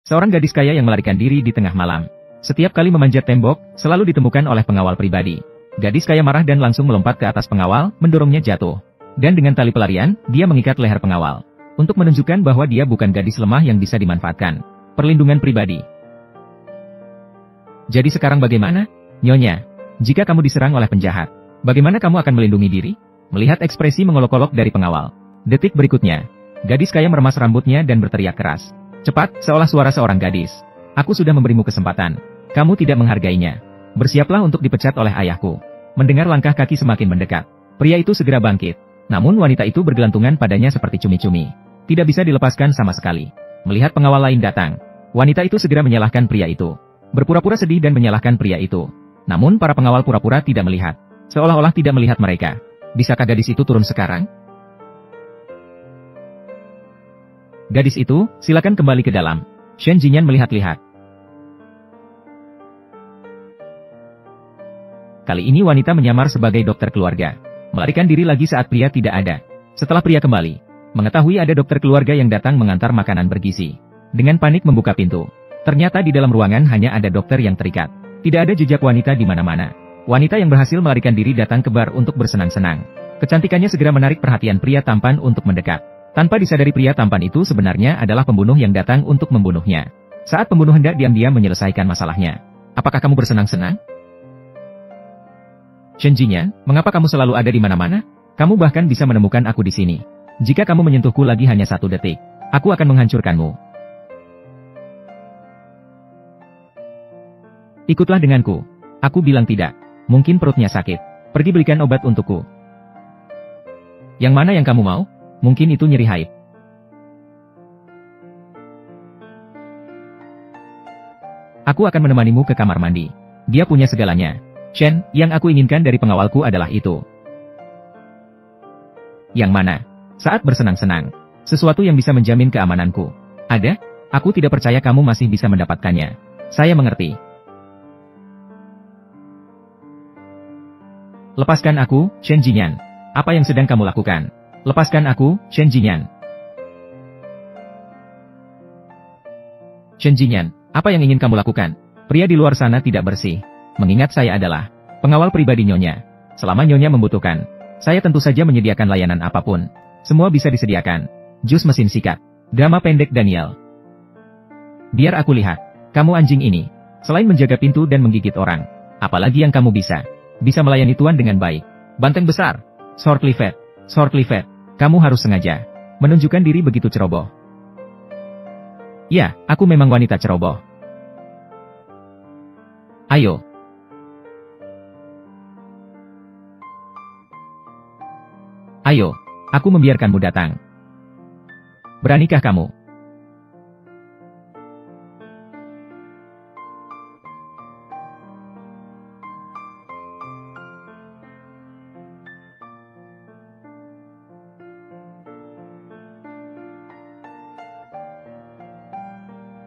Seorang gadis kaya yang melarikan diri di tengah malam. Setiap kali memanjat tembok, selalu ditemukan oleh pengawal pribadi. Gadis kaya marah dan langsung melompat ke atas pengawal, mendorongnya jatuh. Dan dengan tali pelarian, dia mengikat leher pengawal. Untuk menunjukkan bahwa dia bukan gadis lemah yang bisa dimanfaatkan. Perlindungan pribadi. Jadi sekarang bagaimana, Nyonya? Jika kamu diserang oleh penjahat, bagaimana kamu akan melindungi diri? Melihat ekspresi mengolok-olok dari pengawal. Detik berikutnya, gadis kaya meremas rambutnya dan berteriak keras. Cepat, seolah suara seorang gadis. Aku sudah memberimu kesempatan. Kamu tidak menghargainya. Bersiaplah untuk dipecat oleh ayahku. Mendengar langkah kaki semakin mendekat, pria itu segera bangkit. Namun wanita itu bergelantungan padanya seperti cumi-cumi. Tidak bisa dilepaskan sama sekali. Melihat pengawal lain datang, wanita itu segera menyalahkan pria itu. Berpura-pura sedih dan menyalahkan pria itu. Namun para pengawal pura-pura tidak melihat. Seolah-olah tidak melihat mereka. Bisakah gadis itu turun sekarang? Gadis itu, silakan kembali ke dalam. Shen Jinyan melihat-lihat. Kali ini wanita menyamar sebagai dokter keluarga. Melarikan diri lagi saat pria tidak ada. Setelah pria kembali, mengetahui ada dokter keluarga yang datang mengantar makanan bergizi. Dengan panik membuka pintu. Ternyata di dalam ruangan hanya ada dokter yang terikat. Tidak ada jejak wanita di mana-mana. Wanita yang berhasil melarikan diri datang ke bar untuk bersenang-senang. Kecantikannya segera menarik perhatian pria tampan untuk mendekat. Tanpa disadari pria tampan itu sebenarnya adalah pembunuh yang datang untuk membunuhnya. Saat pembunuh hendak diam-diam menyelesaikan masalahnya. Apakah kamu bersenang-senang? Shen Jinyan, mengapa kamu selalu ada di mana-mana? Kamu bahkan bisa menemukan aku di sini. Jika kamu menyentuhku lagi hanya 1 detik, aku akan menghancurkanmu. Ikutlah denganku. Aku bilang tidak. Mungkin perutnya sakit. Pergi belikan obat untukku. Yang mana yang kamu mau? Mungkin itu nyeri haid. Aku akan menemanimu ke kamar mandi. Dia punya segalanya. Shen, yang aku inginkan dari pengawalku adalah itu. Yang mana? Saat bersenang-senang. Sesuatu yang bisa menjamin keamananku. Ada? Aku tidak percaya kamu masih bisa mendapatkannya. Saya mengerti. Lepaskan aku, Shen Jinyan. Apa yang sedang kamu lakukan? Lepaskan aku, Shen Jinyan. Shen Jinyan, apa yang ingin kamu lakukan? Pria di luar sana tidak bersih. Mengingat saya adalah pengawal pribadi Nyonya. Selama Nyonya membutuhkan, saya tentu saja menyediakan layanan apapun. Semua bisa disediakan. Jus mesin sikat. Drama pendek Daniel. Biar aku lihat. Kamu anjing ini. Selain menjaga pintu dan menggigit orang, apalagi yang kamu bisa? Bisa melayani tuan dengan baik. Banteng besar. Sword Clifford. Sword Clifford. Kamu harus sengaja menunjukkan diri begitu ceroboh. Ya, aku memang wanita ceroboh. Ayo. Ayo, aku membiarkanmu datang. Beranikah kamu?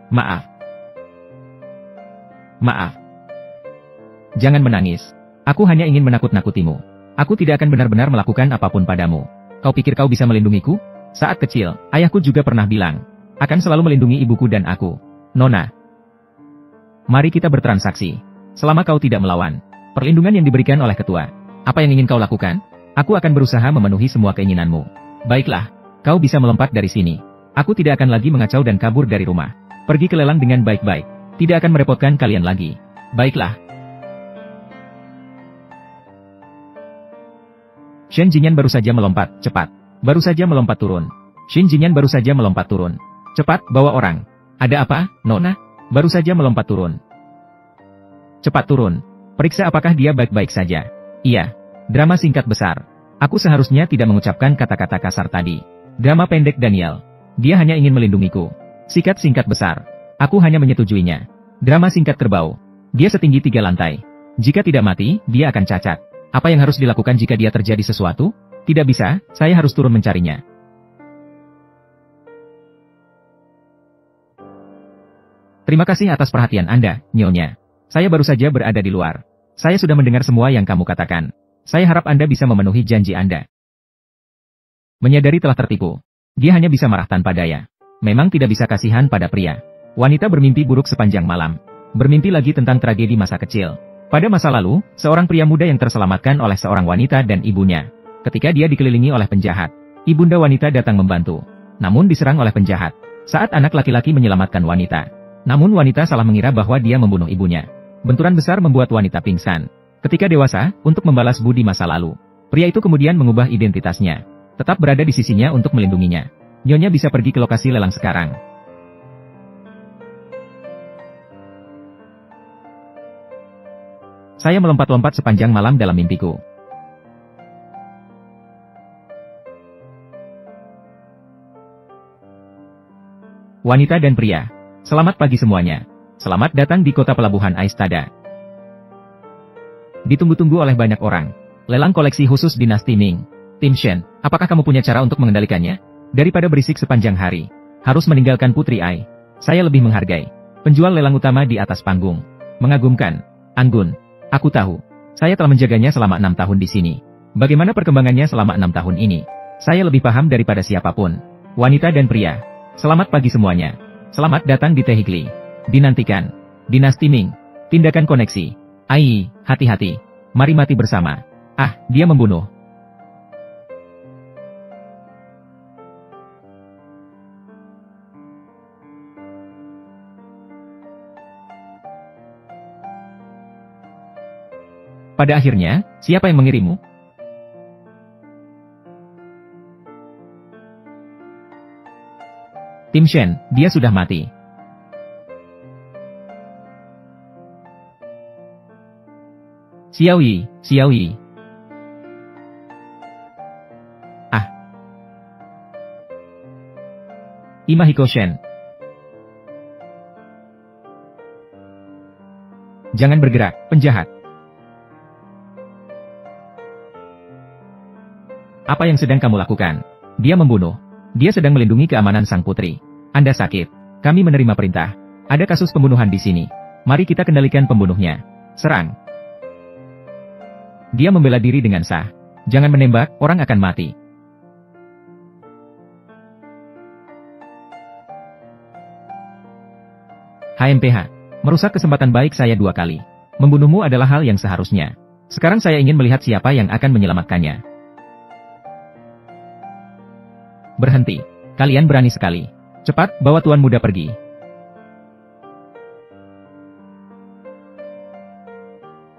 Maaf. Maaf. Jangan menangis. Aku hanya ingin menakut-nakutimu. Aku tidak akan benar-benar melakukan apapun padamu. Kau pikir kau bisa melindungiku? Saat kecil, ayahku juga pernah bilang, akan selalu melindungi ibuku dan aku. Nona. Mari kita bertransaksi. Selama kau tidak melawan, perlindungan yang diberikan oleh ketua. Apa yang ingin kau lakukan? Aku akan berusaha memenuhi semua keinginanmu. Baiklah, kau bisa melompat dari sini. Aku tidak akan lagi mengacau dan kabur dari rumah. Pergi ke lelang dengan baik-baik. Tidak akan merepotkan kalian lagi. Baiklah. Shen Jinyan baru saja melompat, cepat. Baru saja melompat turun. Shen Jinyan baru saja melompat turun. Cepat, bawa orang. Ada apa, Nona? Baru saja melompat turun. Cepat turun. Periksa apakah dia baik-baik saja. Iya. Drama singkat besar. Aku seharusnya tidak mengucapkan kata-kata kasar tadi. Drama pendek Daniel. Dia hanya ingin melindungiku. Sikat singkat besar. Aku hanya menyetujuinya. Drama singkat kerbau. Dia setinggi 3 lantai. Jika tidak mati, dia akan cacat. Apa yang harus dilakukan jika dia terjadi sesuatu? Tidak bisa, saya harus turun mencarinya. Terima kasih atas perhatian Anda, Nyonya. Saya baru saja berada di luar. Saya sudah mendengar semua yang kamu katakan. Saya harap Anda bisa memenuhi janji Anda. Menyadari telah tertipu. Dia hanya bisa marah tanpa daya. Memang tidak bisa kasihan pada pria. Wanita bermimpi buruk sepanjang malam. Bermimpi lagi tentang tragedi masa kecil. Pada masa lalu, seorang pria muda yang terselamatkan oleh seorang wanita dan ibunya. Ketika dia dikelilingi oleh penjahat, ibunda wanita datang membantu. Namun diserang oleh penjahat. Saat anak laki-laki menyelamatkan wanita. Namun wanita salah mengira bahwa dia membunuh ibunya. Benturan besar membuat wanita pingsan. Ketika dewasa, untuk membalas budi masa lalu, pria itu kemudian mengubah identitasnya. Tetap berada di sisinya untuk melindunginya. Nyonya bisa pergi ke lokasi lelang sekarang. Saya melompat-lompat sepanjang malam dalam mimpiku. Wanita dan pria, selamat pagi semuanya. Selamat datang di kota pelabuhan Aistada. Ditunggu-tunggu oleh banyak orang. Lelang koleksi khusus dinasti Ming. Tim Shen, apakah kamu punya cara untuk mengendalikannya? Daripada berisik sepanjang hari, harus meninggalkan Putri Ai. Saya lebih menghargai. Penjual lelang utama di atas panggung. Mengagumkan. Anggun. Aku tahu. Saya telah menjaganya selama 6 tahun di sini. Bagaimana perkembangannya selama 6 tahun ini? Saya lebih paham daripada siapapun. Wanita dan pria. Selamat pagi semuanya. Selamat datang di Tehikli. Dinantikan. Dinasti Ming. Tindakan koneksi. Ai, hati-hati. Mari mati bersama. Ah, dia membunuh. Pada akhirnya, siapa yang mengirimmu? Tim Shen, dia sudah mati. Xiao Yi, Xiao Yi. Ah. Imahiko Shen. Jangan bergerak, penjahat. Apa yang sedang kamu lakukan? Dia membunuh. Dia sedang melindungi keamanan sang putri. Anda sakit. Kami menerima perintah. Ada kasus pembunuhan di sini. Mari kita kendalikan pembunuhnya. Serang. Dia membela diri dengan sah. Jangan menembak, orang akan mati. HMPH. Merusak kesempatan baik saya 2 kali. Membunuhmu adalah hal yang seharusnya. Sekarang saya ingin melihat siapa yang akan menyelamatkannya. Berhenti. Kalian berani sekali. Cepat, bawa tuan muda pergi.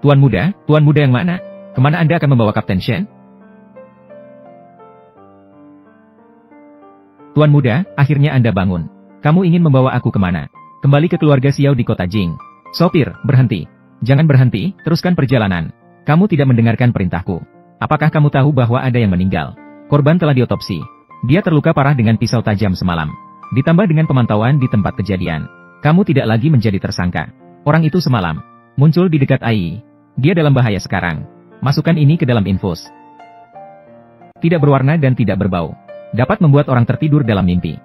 Tuan muda yang mana? Kemana Anda akan membawa Kapten Shen? Tuan muda, akhirnya Anda bangun. Kamu ingin membawa aku kemana? Kembali ke keluarga Xiao di kota Jing. Sopir, berhenti. Jangan berhenti, teruskan perjalanan. Kamu tidak mendengarkan perintahku. Apakah kamu tahu bahwa ada yang meninggal? Korban telah diotopsi. Dia terluka parah dengan pisau tajam semalam. Ditambah dengan pemantauan di tempat kejadian. Kamu tidak lagi menjadi tersangka. Orang itu semalam muncul di dekat Ai. Dia dalam bahaya sekarang. Masukkan ini ke dalam infus. Tidak berwarna dan tidak berbau. Dapat membuat orang tertidur dalam mimpi.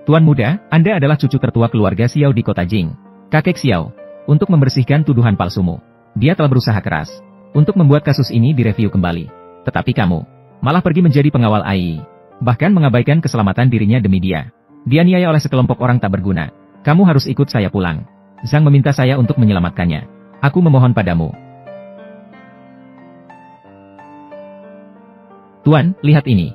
Tuan muda, Anda adalah cucu tertua keluarga Xiao di kota Jing. Kakek Xiao. Untuk membersihkan tuduhan palsumu. Dia telah berusaha keras. Untuk membuat kasus ini direview kembali. Tetapi kamu malah pergi menjadi pengawal Ai. Bahkan mengabaikan keselamatan dirinya demi dia. Dianiaya oleh sekelompok orang tak berguna. Kamu harus ikut saya pulang. Zhang meminta saya untuk menyelamatkannya. Aku memohon padamu. Tuan, lihat ini.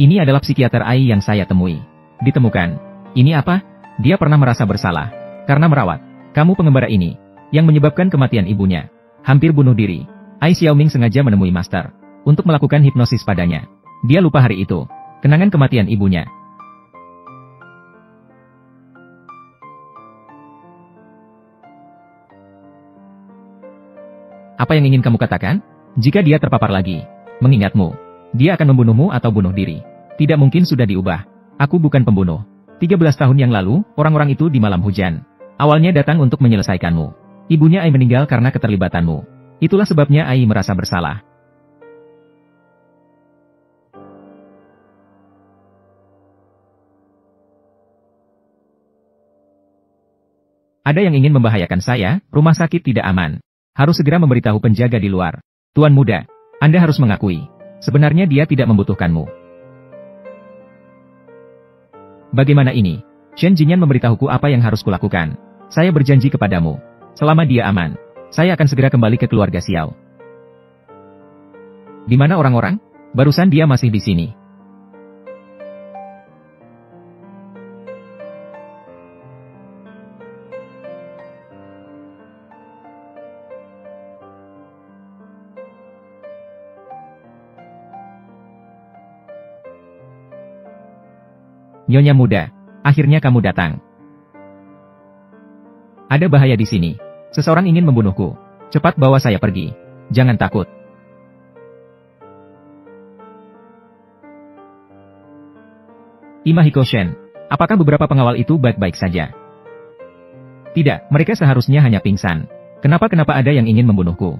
Ini adalah psikiater Ai yang saya temui. Ditemukan. Ini apa? Dia pernah merasa bersalah. Karena merawat kamu pengembara ini. Yang menyebabkan kematian ibunya. Hampir bunuh diri. Ai Xiaoming sengaja menemui master. Untuk melakukan hipnosis padanya. Dia lupa hari itu. Kenangan kematian ibunya. Apa yang ingin kamu katakan? Jika dia terpapar lagi, mengingatmu, dia akan membunuhmu atau bunuh diri. Tidak mungkin sudah diubah. Aku bukan pembunuh. 13 tahun yang lalu, orang-orang itu di malam hujan. Awalnya datang untuk menyelesaikanmu. Ibunya Ai meninggal karena keterlibatanmu. Itulah sebabnya Ai merasa bersalah. Ada yang ingin membahayakan saya, rumah sakit tidak aman. Harus segera memberitahu penjaga di luar. Tuan muda, Anda harus mengakui. Sebenarnya dia tidak membutuhkanmu. Bagaimana ini? Shen Jinyan memberitahuku apa yang harus kulakukan. Saya berjanji kepadamu. Selama dia aman, saya akan segera kembali ke keluarga Xiao. Di mana orang-orang? Barusan dia masih di sini. Nyonya muda, akhirnya kamu datang. Ada bahaya di sini. Seseorang ingin membunuhku. Cepat bawa saya pergi. Jangan takut. Imahiko Shen, apakah beberapa pengawal itu baik-baik saja? Tidak, mereka seharusnya hanya pingsan. Kenapa ada yang ingin membunuhku?